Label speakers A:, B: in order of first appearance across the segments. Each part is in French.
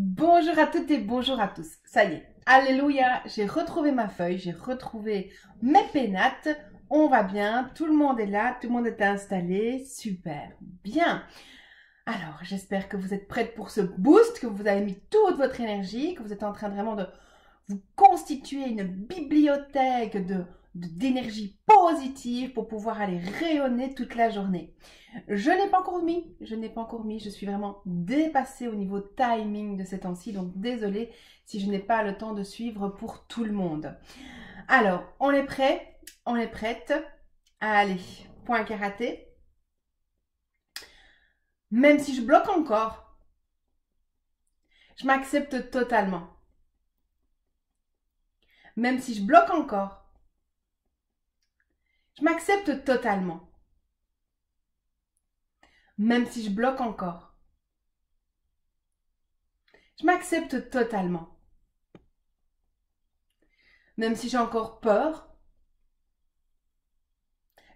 A: Bonjour à toutes et bonjour à tous. Ça y est, alléluia, j'ai retrouvé ma feuille, j'ai retrouvé mes pénates. On va bien, tout le monde est là, tout le monde est installé, super, bien. Alors, j'espère que vous êtes prêtes pour ce boost, que vous avez mis toute votre énergie, que vous êtes en train vraiment de vous constituer une bibliothèque d'énergie positive pour pouvoir aller rayonner toute la journée. Je n'ai pas encore mis, je suis vraiment dépassée au niveau timing de ces temps-ci, donc désolée si je n'ai pas le temps de suivre pour tout le monde. Alors, on est prêt? On est prête? Allez, point karaté. Même si je bloque encore, je m'accepte totalement. Même si je bloque encore, je m'accepte totalement. Même si je bloque encore, je m'accepte totalement. Même si j'ai encore peur,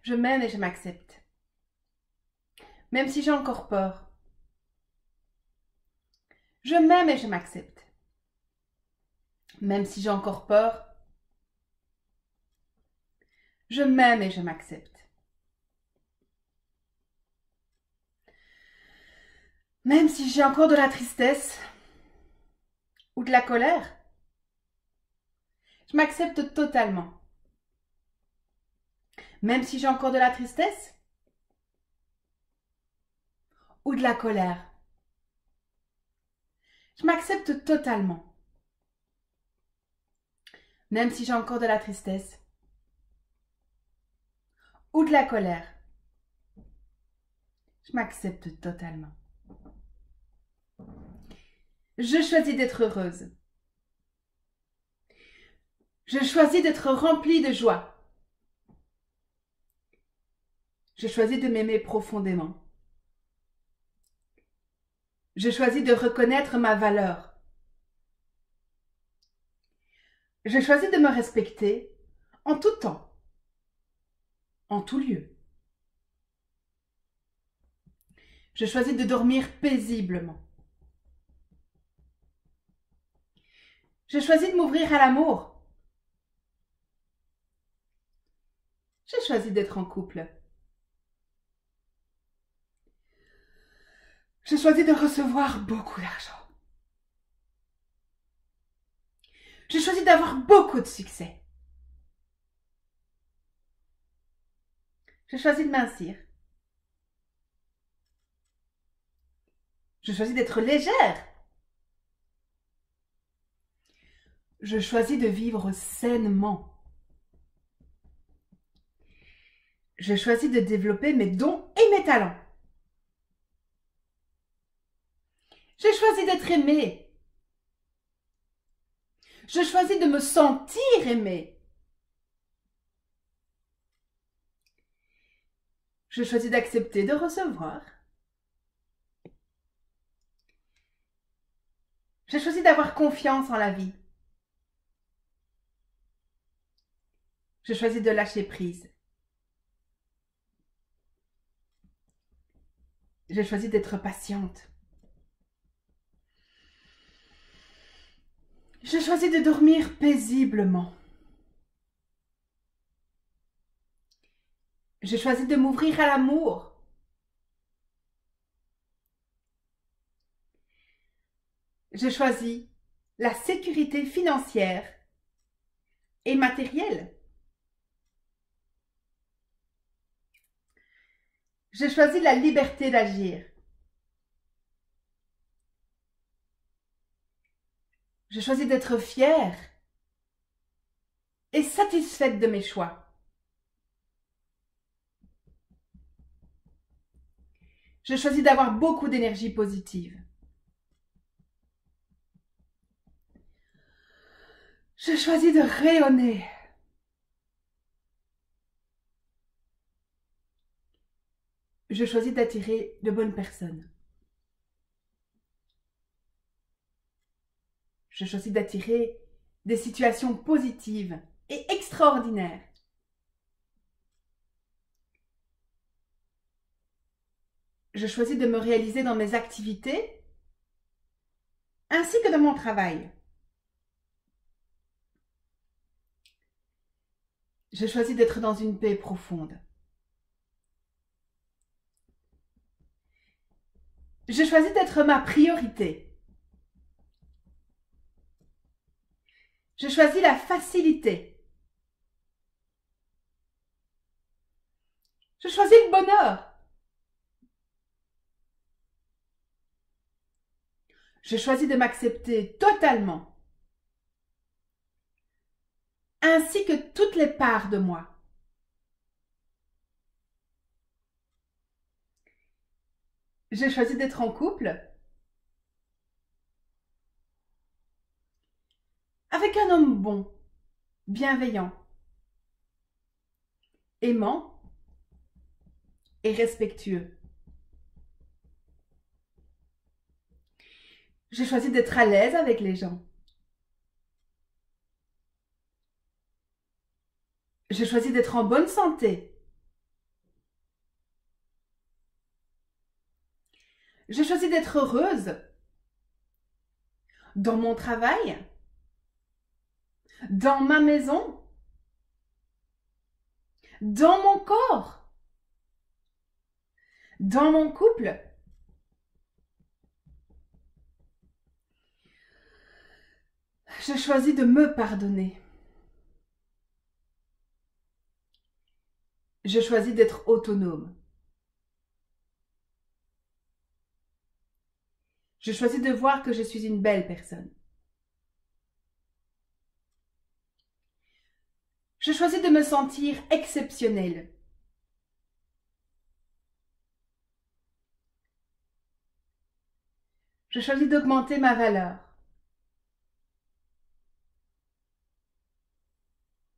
A: je m'aime et je m'accepte. Même si j'ai encore peur, je m'aime et je m'accepte. Même si j'ai encore peur, je m'aime et je m'accepte. Même si j'ai encore de la tristesse ou de la colère, je m'accepte totalement. Même si j'ai encore de la tristesse ou de la colère, je m'accepte totalement. Même si j'ai encore de la tristesse ou de la colère, je m'accepte totalement. Je choisis d'être heureuse. Je choisis d'être remplie de joie. Je choisis de m'aimer profondément. Je choisis de reconnaître ma valeur. Je choisis de me respecter en tout temps, en tout lieu. Je choisis de dormir paisiblement. Je choisis de m'ouvrir à l'amour. Je choisis d'être en couple. Je choisis de recevoir beaucoup d'argent. Je choisis d'avoir beaucoup de succès. Je choisis de mincir. Je choisis d'être légère. Je choisis de vivre sainement. Je choisis de développer mes dons et mes talents. Je choisis d'être aimée. Je choisis de me sentir aimée. Je choisis d'accepter de recevoir. Je choisis d'avoir confiance en la vie. Je choisis de lâcher prise. Je choisis d'être patiente. Je choisis de dormir paisiblement. Je choisis de m'ouvrir à l'amour. Je choisis la sécurité financière et matérielle. Je choisis la liberté d'agir. Je choisis d'être fière et satisfaite de mes choix. Je choisis d'avoir beaucoup d'énergie positive. Je choisis de rayonner. Je choisis d'attirer de bonnes personnes. Je choisis d'attirer des situations positives et extraordinaires. Je choisis de me réaliser dans mes activités ainsi que dans mon travail. Je choisis d'être dans une paix profonde. Je choisis d'être ma priorité. Je choisis la facilité. Je choisis le bonheur. Je choisis de m'accepter totalement, ainsi que toutes les parts de moi. Je choisis d'être en couple avec un homme bon, bienveillant, aimant et respectueux. Je choisis d'être à l'aise avec les gens. Je choisis d'être en bonne santé. Je choisis d'être heureuse dans mon travail, dans ma maison, dans mon corps, dans mon couple. Je choisis de me pardonner. Je choisis d'être autonome. Je choisis de voir que je suis une belle personne. Je choisis de me sentir exceptionnelle. Je choisis d'augmenter ma valeur.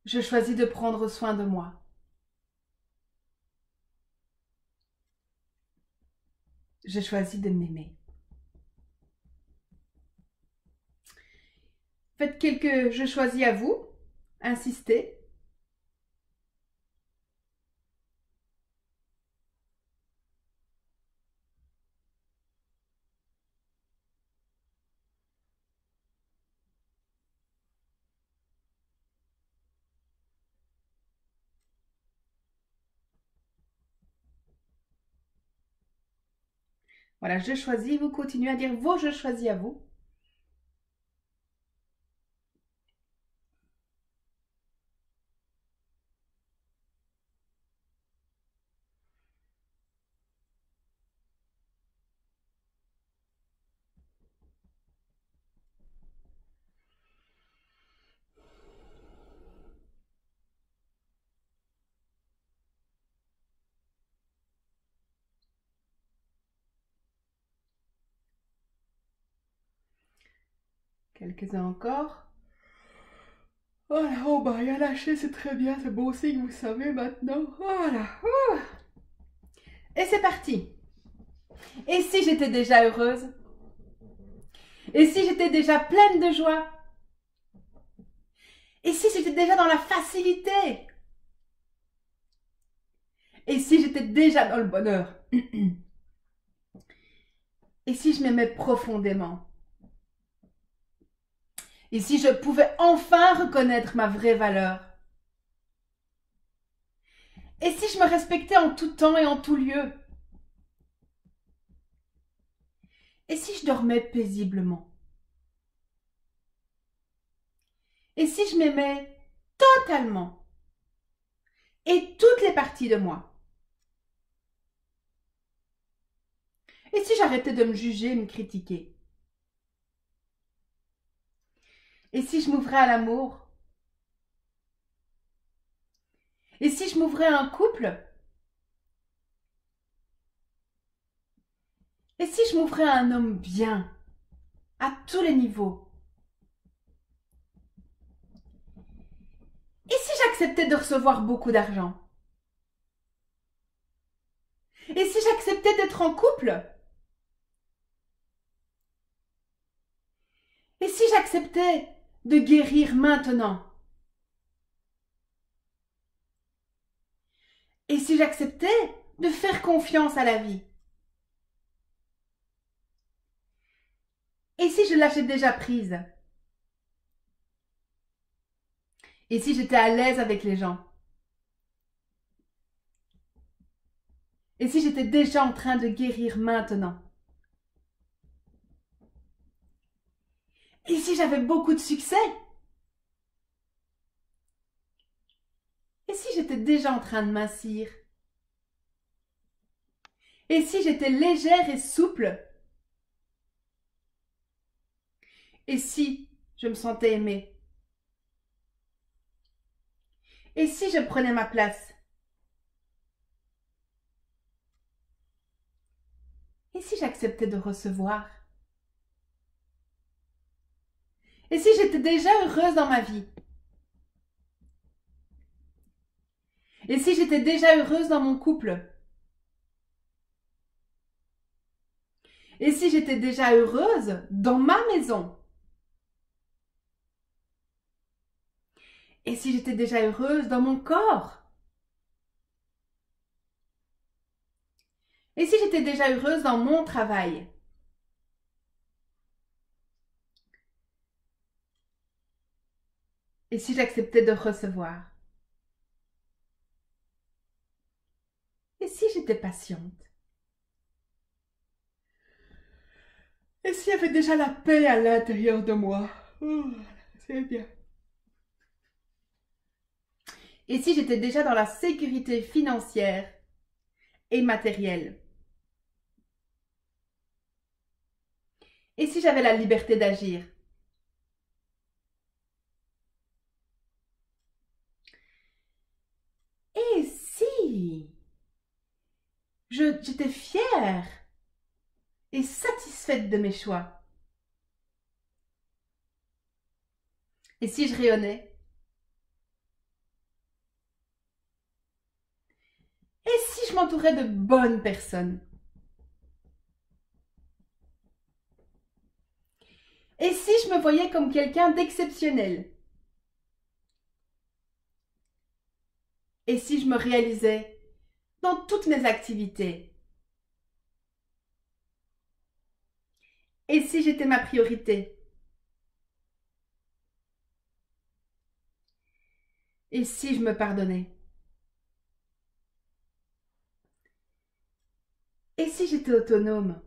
A: Je choisis de prendre soin de moi. Je choisis de m'aimer. Faites quelques je choisis à vous. Insistez. Voilà, je choisis. Vous continuez à dire vos je choisis à vous. Quelques-uns encore. Voilà, oh bah, il a lâché, c'est très bien, c'est bon signe, vous savez maintenant. Voilà. Et c'est parti. Et si j'étais déjà heureuse? Et si j'étais déjà pleine de joie? Et si j'étais déjà dans la facilité? Et si j'étais déjà dans le bonheur? Et si je m'aimais profondément? Et si je pouvais enfin reconnaître ma vraie valeur? Et si je me respectais en tout temps et en tout lieu? Et si je dormais paisiblement? Et si je m'aimais totalement? Et toutes les parties de moi? Et si j'arrêtais de me juger et me critiquer? Et si je m'ouvrais à l'amour? Et si je m'ouvrais à un couple? Et si je m'ouvrais à un homme bien, à tous les niveaux? Et si j'acceptais de recevoir beaucoup d'argent? Et si j'acceptais d'être en couple? Et si j'acceptais de guérir maintenant? Et si j'acceptais de faire confiance à la vie? Et si je lâchais déjà prise? Et si j'étais à l'aise avec les gens? Et si j'étais déjà en train de guérir maintenant? Et si j'avais beaucoup de succès? Et si j'étais déjà en train de mincir? Et si j'étais légère et souple? Et si je me sentais aimée? Et si je prenais ma place? Et si j'acceptais de recevoir? Et si j'étais déjà heureuse dans ma vie? Et si j'étais déjà heureuse dans mon couple? Et si j'étais déjà heureuse dans ma maison? Et si j'étais déjà heureuse dans mon corps? Et si j'étais déjà heureuse dans mon travail? Et si j'acceptais de recevoir? Et si j'étais patiente? Et s'il y avait déjà la paix à l'intérieur de moi? Oh, c'est bien. Et si j'étais déjà dans la sécurité financière et matérielle? Et si j'avais la liberté d'agir? Et si j'étais fière et satisfaite de mes choix? Et si je rayonnais? Et si je m'entourais de bonnes personnes? Et si je me voyais comme quelqu'un d'exceptionnel? Et si je me réalisais dans toutes mes activités? Et si j'étais ma priorité? Et si je me pardonnais? Et si j'étais autonome?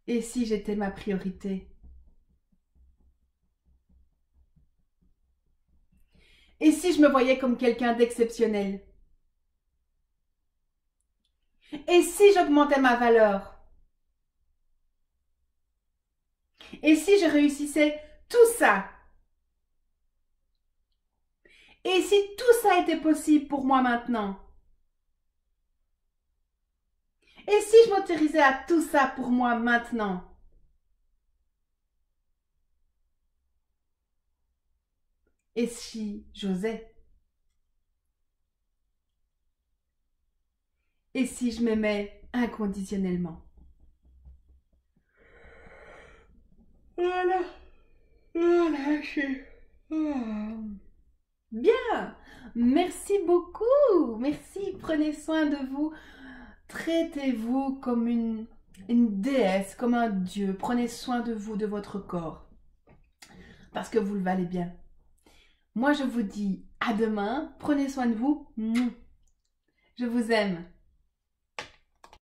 A: Et si j'étais ma priorité? Et si je me voyais comme quelqu'un d'exceptionnel? Et si j'augmentais ma valeur? Et si je réussissais tout ça? Et si tout ça était possible pour moi maintenant? Et si je m'autorisais à tout ça pour moi maintenant? Et si j'osais? Et si je m'aimais inconditionnellement? Voilà, voilà, bien, merci beaucoup, merci, prenez soin de vous, traitez-vous comme une déesse, comme un dieu, prenez soin de vous, de votre corps, parce que vous le valez bien. Moi, je vous dis à demain, prenez soin de vous, je vous aime.